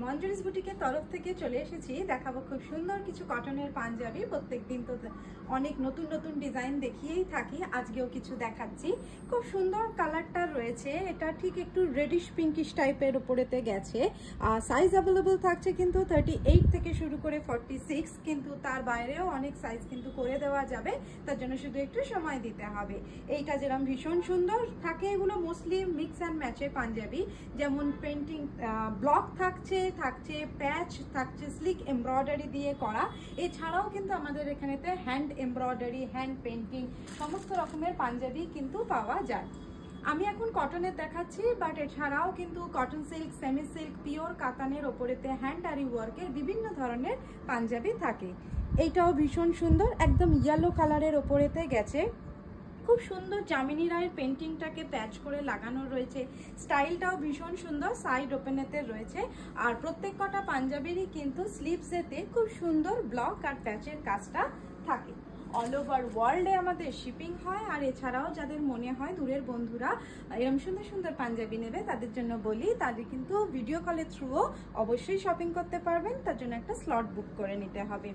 মঞ্জুরিস বুটিকের তরফ থেকে চলে এসেছি, দেখাবো খুব সুন্দর কিছু কটনের পাঞ্জাবি। প্রত্যেকদিন তো অনেক নতুন নতুন ডিজাইন দেখিয়েই থাকি, আজকেও কিছু দেখাচ্ছি। খুব সুন্দর কালারটা রয়েছে, এটা ঠিক একটু রেডিশ পিঙ্কিশ টাইপের উপরেতে গেছে। আর সাইজ অ্যাভেলেবল থাকছে কিন্তু 38 থেকে শুরু করে 46, কিন্তু তার বাইরেও অনেক সাইজ কিন্তু করে দেওয়া যাবে, তার জন্য শুধু একটু সময় দিতে হবে। এইটা যেরকম ভীষণ সুন্দর থাকে, এগুলো মোস্টলি মিক্স অ্যান্ড ম্যাচের পাঞ্জাবি, যেমন পেন্টিং ব্লক থাকছে প্যাচ থাকছে, স্লিক এমব্রয়ডারি দিয়ে করা। এছাড়াও কিন্তু আমাদের এখানেতে হ্যান্ড এমব্রয়ডারি, হ্যান্ড পেন্টিং সমস্ত রকমের পাঞ্জাবি কিন্তু পাওয়া যায়। আমি এখন কটনের দেখাচ্ছি, বাট এছাড়াও কিন্তু cotton silk, semi silk, pure কাতানের ওপরেতে হ্যান্ড আরি ওয়ার্কের বিভিন্ন ধরনের পাঞ্জাবি থাকে। এইটাও ভীষণ সুন্দর, একদম ইয়েলো কালারের ওপরেতে গেছে। খুব সুন্দর জামিনী রায়ের পেন্টিংটাকে প্যাচ করে লাগানো রয়েছে, স্টাইলটাও ভীষণ সুন্দর, সাইড ওপেনেতে রয়েছে। আর প্রত্যেক কটা পাঞ্জাবিরই কিন্তু স্লিভসেতে খুব সুন্দর ব্লক আর প্যাচের কাজটা থাকে। অল ওভার ওয়ার্ল্ডে আমাদের শিপিং হয়। আর এছাড়াও যাদের মনে হয় দূরের বন্ধুরা এরকম সুন্দর সুন্দর পাঞ্জাবি নেবে, তাদের জন্য বলি, তাদের কিন্তু ভিডিও কলের থ্রুও অবশ্যই শপিং করতে পারবেন, তার জন্য একটা স্লট বুক করে নিতে হবে।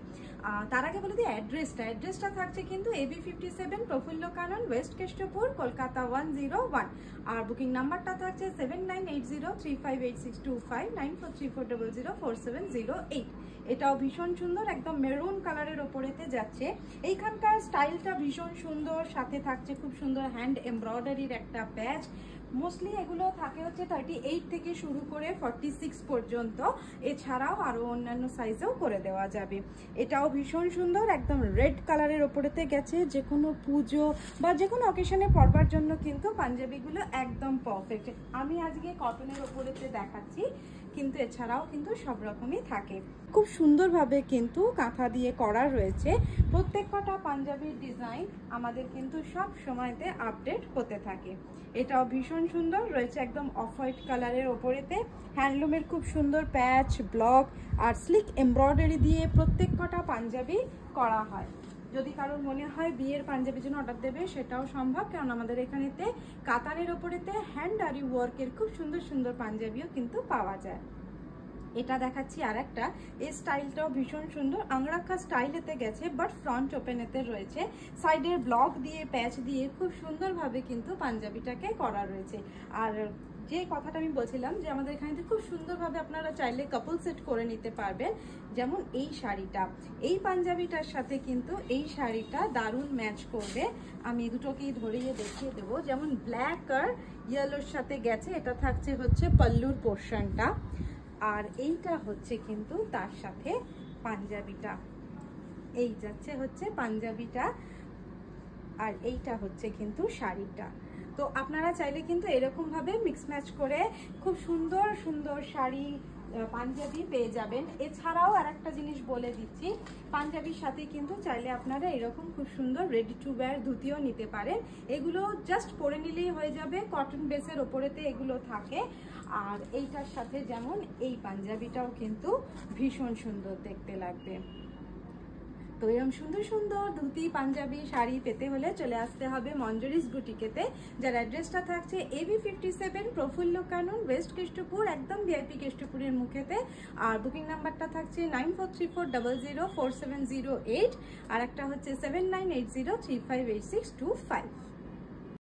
তার আগে বলে দিই অ্যাড্রেসটা থাকছে কিন্তু AB 57 প্রফুল্ল কানন, ওয়েস্ট কেষ্টপুর, কলকাতা 101। আর বুকিং নাম্বারটা থাকছে 7980358625 9434004708। এটাও ভীষণ সুন্দর, একদম মেরুন কালারের ওপরেতে যাচ্ছে। এইখানকার স্টাইলটা ভীষণ সুন্দর, সাথে থাকছে খুব সুন্দর হ্যান্ড এমব্রয়ডারির একটা প্যাচ। মোস্টলি এগুলো থাকে হচ্ছে 38 থেকে শুরু করে 46 পর্যন্ত, এছাড়াও আরো অন্যান্য সাইজেও করে দেওয়া যাবে। এটাও ভীষণ সুন্দর, একদম রেড কালারের ওপরেতে গেছে। যে কোনো পুজো বা যে কোনো অকেশনে পরবার জন্য কিন্তু পাঞ্জাবিগুলো একদম পারফেক্ট। আমি আজকে কটনের ওপরেতে দেখাচ্ছি, কিন্তু এছাড়াও কিন্তু সব রকমই থাকে। খুব সুন্দরভাবে কিন্তু কাঁথা দিয়ে করা রয়েছে। প্রত্যেক কটা পাঞ্জাবির ডিজাইন আমাদের কিন্তু সব সময়তে আপডেট হতে থাকে। এটাও ভীষণ সুন্দর রয়েছে, একদম অফ হোয়াইট কালারের ওপরেতে হ্যান্ডলুমের খুব সুন্দর প্যাচ, ব্লক আর স্লিক এমব্রয়ডারি দিয়ে প্রত্যেক কটা পাঞ্জাবি করা হয়। যদি কারোর মনে হয় বিয়ের পাঞ্জাবির জন্য অর্ডার দেবে, সেটাও সম্ভব, কারণ আমাদের এখানেতে কাতানের ওপরেতে হ্যান্ড আরি ওয়ার্কের খুব সুন্দর সুন্দর পাঞ্জাবিও কিন্তু পাওয়া যায়। এটা দেখাচ্ছি আর একটা, এই স্টাইলটাও ভীষণ সুন্দর, আংরাখা স্টাইলেতে গেছে, বাট ফ্রন্ট ওপেনেতে রয়েছে। সাইডের ব্লক দিয়ে প্যাচ দিয়ে খুব সুন্দরভাবে কিন্তু পাঞ্জাবিটাকে করা রয়েছে। আর যে কথাটা আমি বলছিলাম যে আমাদের এখানে খুব সুন্দরভাবে আপনারা চাইলে কাপল সেট করে নিতে পারবেন। যেমন এই শাড়িটা, এই পাঞ্জাবিটার সাথে কিন্তু এই শাড়িটা দারুণ ম্যাচ করবে। আমি দুটোকেই ধরিয়ে দেখিয়ে দেবো। যেমন ব্ল্যাক আর ইয়েলোর সাথে গেছে, এটা থাকছে হচ্ছে পাল্লুর পোর্শনটা, আর এইটা হচ্ছে কিন্তু তার সাথে পাঞ্জাবিটা, এই যাচ্ছে হচ্ছে পাঞ্জাবিটা, আর এইটা হচ্ছে কিন্তু শাড়িটা। তো আপনারা চাইলে কিন্তু এরকম ভাবে মিক্স ম্যাচ করে খুব সুন্দর সুন্দর শাড়ি, পাঞ্জাবি পেয়ে যাবেন। এছাড়াও আর একটা জিনিস বলে দিচ্ছি, পাঞ্জাবির সাথে কিন্তু চাইলে আপনারা এরকম খুব সুন্দর রেডি টু ওয়্যার ধুতিও নিতে পারেন। এগুলো জাস্ট পরে নিলেই হয়ে যাবে, কটন বেসের ওপরেতে এগুলো থাকে। আর এইটার সাথে যেমন এই পাঞ্জাবিটাও কিন্তু ভীষণ সুন্দর দেখতে লাগবে। তো এরকম সুন্দর সুন্দর ধুতি, পাঞ্জাবি, শাড়ি পেতে হলে চলে আসতে হবে মঞ্জুরিস বুটিকেতে, যার অ্যাড্রেসটা থাকছে AB 57 প্রফুল্ল কানন, ওয়েস্ট কেষ্টপুর, একদম VIP কেষ্টপুরের মুখেতে। আর বুকিং নাম্বারটা থাকছে 9434004708, আর একটা হচ্ছে 7980358625।